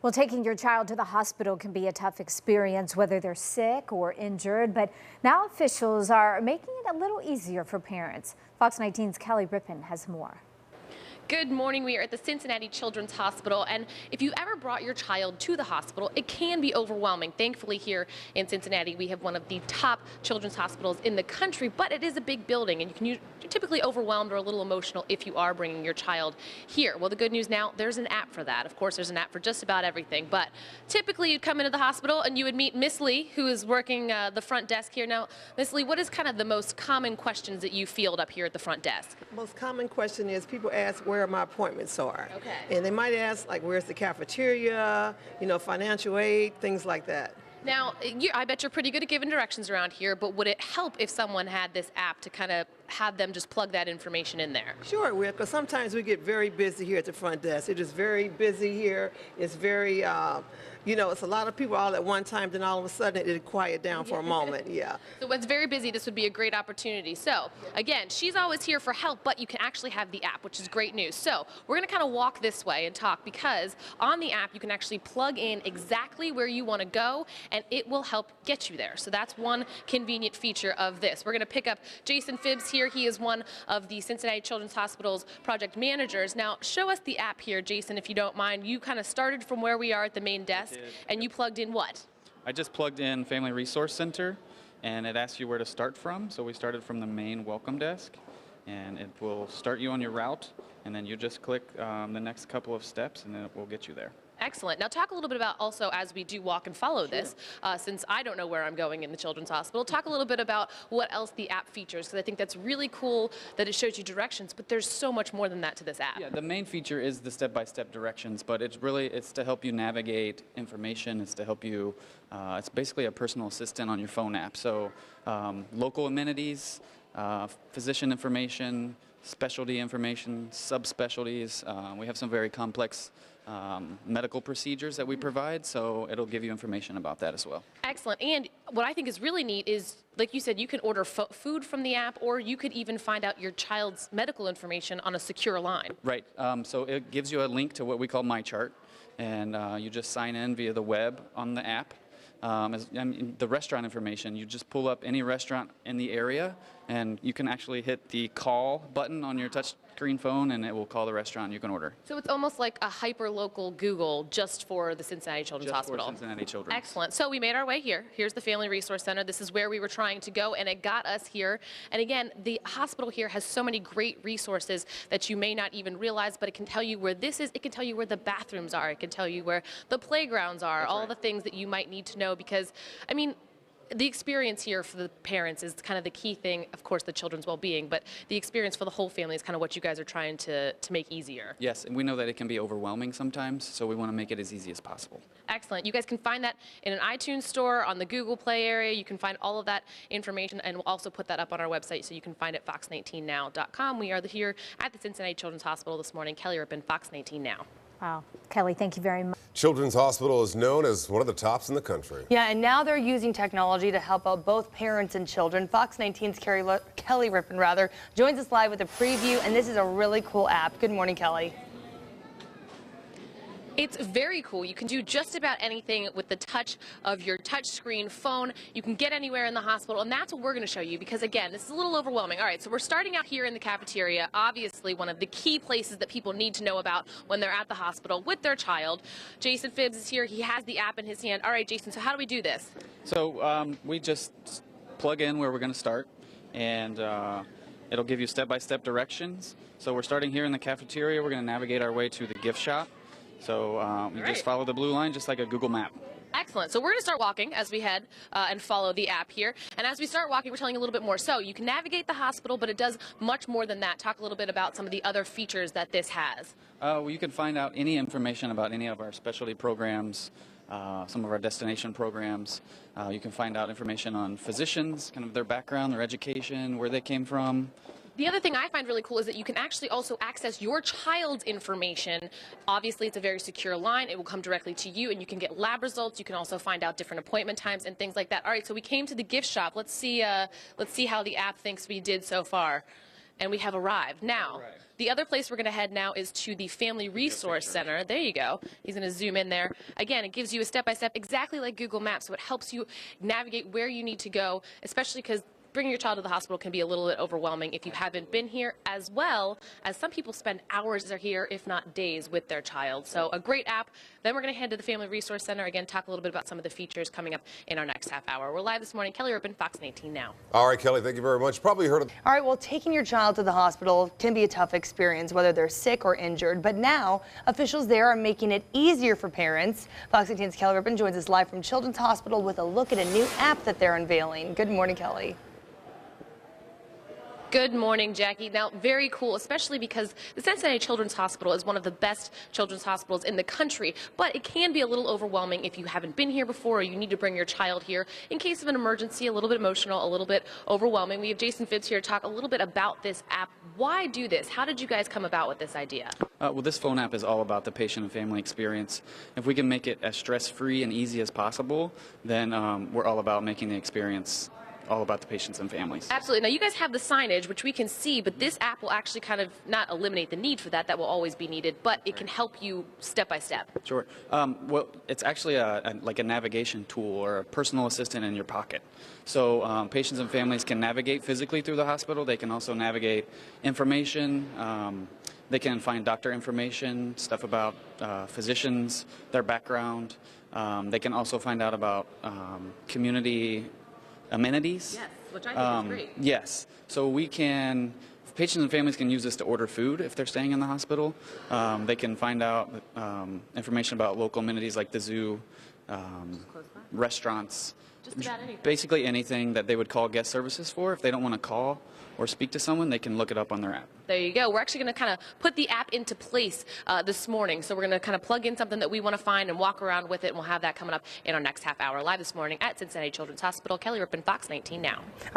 Well, taking your child to the hospital can be a tough experience, whether they're sick or injured, but now officials are making it a little easier for parents. Fox 19's Kelly Rippin has more. Good morning. We are at the Cincinnati Children's Hospital, and if you ever brought your child to the hospital, it can be overwhelming. Thankfully, here in Cincinnati, we have one of the top children's hospitals in the country, but it is a big building, and you're typically overwhelmed or a little emotional if you are bringing your child here. Well, the good news now, there's an app for that. Of course, there's an app for just about everything, but typically you'd come into the hospital and you would meet Miss Lee, who is working the front desk here. Now, Miss Lee, what is kind of the most common questions that you field up here at the front desk? Most common question is people ask where my appointments are. Okay. And they might ask, like, where's the cafeteria, financial aid, things like that. Now, I bet you're pretty good at giving directions around here, but would it help if someone had this app to kind of have them just plug that information in there? Sure it will, because sometimes we get very busy here at the front desk. It is very busy here. It's very, it's a lot of people all at one time, then all of a sudden it'll quiet down for a moment, yeah. So when it's very busy, this would be a great opportunity. So again, she's always here for help, but you can actually have the app, which is great news. So we're going to kind of walk this way and talk, because on the app, you can actually plug in exactly where you want to go, and it will help get you there. So that's one convenient feature of this. We're going to pick up Jason Phibbs here. He is one of the Cincinnati Children's Hospital's project managers. Now, show us the app here, Jason, if you don't mind. You kind of started from where we are at the main desk, and you plugged in what? I just plugged in Family Resource Center, and it asks you where to start from. So we started from the main welcome desk, and it will start you on your route, and then you just click the next couple of steps, and then it will get you there. Excellent. Now talk a little bit about also, as we do walk and follow this, since I don't know where I'm going in the Children's Hospital, talk a little bit about what else the app features, because I think that's really cool that it shows you directions, but there's so much more than that to this app. Yeah, the main feature is the step-by-step directions, but it's to help you navigate information. It's to help you, it's basically a personal assistant on your phone app. So local amenities, physician information, specialty information, subspecialties. We have some very complex medical procedures that we provide, so it'll give you information about that as well. Excellent. And what I think is really neat is, like you said, you can order food from the app, or you could even find out your child's medical information on a secure line. Right. So it gives you a link to what we call MyChart, and you just sign in via the web on the app. The restaurant information, you just pull up any restaurant in the area, and you can actually hit the call button on your touchscreen phone, and it will call the restaurant you can order. So it's almost like a hyper-local Google just for the Cincinnati Children's Hospital. For Cincinnati Children's. Excellent. So we made our way here. Here's the Family Resource Center. This is where we were trying to go, and it got us here. And again, the hospital here has so many great resources that you may not even realize, but it can tell you where this is. It can tell you where the bathrooms are. It can tell you where the playgrounds are, all the things that you might need to know, because, I mean, the experience here for the parents is kind of the key thing, of course, the children's well-being, but the experience for the whole family is kind of what you guys are trying to make easier. Yes, and we know that it can be overwhelming sometimes, so we want to make it as easy as possible. Excellent. You guys can find that in an iTunes store, on the Google Play area. You can find all of that information, and we'll also put that up on our website, so you can find it at fox19now.com. We are here at the Cincinnati Children's Hospital this morning. Kelly Rippin, Fox 19 Now. Wow. Kelly, thank you very much. Children's Hospital is known as one of the tops in the country. Yeah, and now they're using technology to help out both parents and children. Fox 19's Kelly Rippin joins us live with a preview, and this is a really cool app. Good morning, Kelly. It's very cool. You can do just about anything with the touch of your touchscreen phone. You can get anywhere in the hospital, and that's what we're going to show you, because, again, this is a little overwhelming. All right, so we're starting out here in the cafeteria, obviously one of the key places that people need to know about when they're at the hospital with their child. Jason Phibbs is here. He has the app in his hand. All right, Jason, so how do we do this? So we just plug in where we're going to start, and it'll give you step-by-step directions. So we're starting here in the cafeteria. We're going to navigate our way to the gift shop. So you just follow the blue line, just like a Google map. Excellent. So we're going to start walking as we head and follow the app here. And as we start walking, we're telling you a little bit more. So you can navigate the hospital, but it does much more than that. Talk a little bit about some of the other features that this has. Well, you can find out any information about any of our specialty programs, some of our destination programs. You can find out information on physicians, kind of their background, their education, where they came from. The other thing I find really cool is that you can actually also access your child's information. Obviously, it's a very secure line. It will come directly to you, and you can get lab results. You can also find out different appointment times and things like that. All right, so we came to the gift shop. Let's see how the app thinks we did so far. and we have arrived. Now, the other place we're going to head now is to the Family Resource Center. There you go. He's going to zoom in there. Again, it gives you a step-by-step, exactly like Google Maps, so it helps you navigate where you need to go, especially because bringing your child to the hospital can be a little bit overwhelming if you haven't been here, as well as some people spend hours they're here, if not days, with their child. So a great app. Then we're going to head to the Family Resource Center, again, talk a little bit about some of the features coming up in our next half hour. We're live this morning. Kelly Rippin, Fox 18 Now. All right, Kelly, thank you very much. Probably heard of. All right, well, taking your child to the hospital can be a tough experience, whether they're sick or injured. But now, officials there are making it easier for parents. Fox 18's Kelly Rippin joins us live from Children's Hospital with a look at a new app that they're unveiling. Good morning, Kelly. Good morning, Jackie. Now, very cool, especially because the Cincinnati Children's Hospital is one of the best children's hospitals in the country, but it can be a little overwhelming if you haven't been here before or you need to bring your child here in case of an emergency, a little bit emotional, a little bit overwhelming. We have Jason Fitz here to talk a little bit about this app. Why do this? How did you guys come about with this idea? Well, this phone app is all about the patient and family experience. If we can make it as stress-free and easy as possible, then we're all about making the experience all about the patients and families. Absolutely. Now, you guys have the signage, which we can see, but this app will actually kind of not eliminate the need for that. That will always be needed, but it can help you step by step. Sure. Well, it's actually like a navigation tool or a personal assistant in your pocket. So patients and families can navigate physically through the hospital. They can also navigate information. They can find doctor information, stuff about physicians, their background. They can also find out about community amenities. Yes, which I think is great. Yes. So we can, patients and families can use this to order food if they're staying in the hospital. They can find out information about local amenities like the zoo, restaurants, Just about anything. basically anything that they would call guest services for. If they don't want to call or speak to someone, they can look it up on their app. There you go. We're actually going to kind of put the app into place this morning. So we're going to kind of plug in something that we want to find and walk around with it, and we'll have that coming up in our next half hour. Live this morning at Cincinnati Children's Hospital. Kelly Rippin, Fox 19 Now. All right.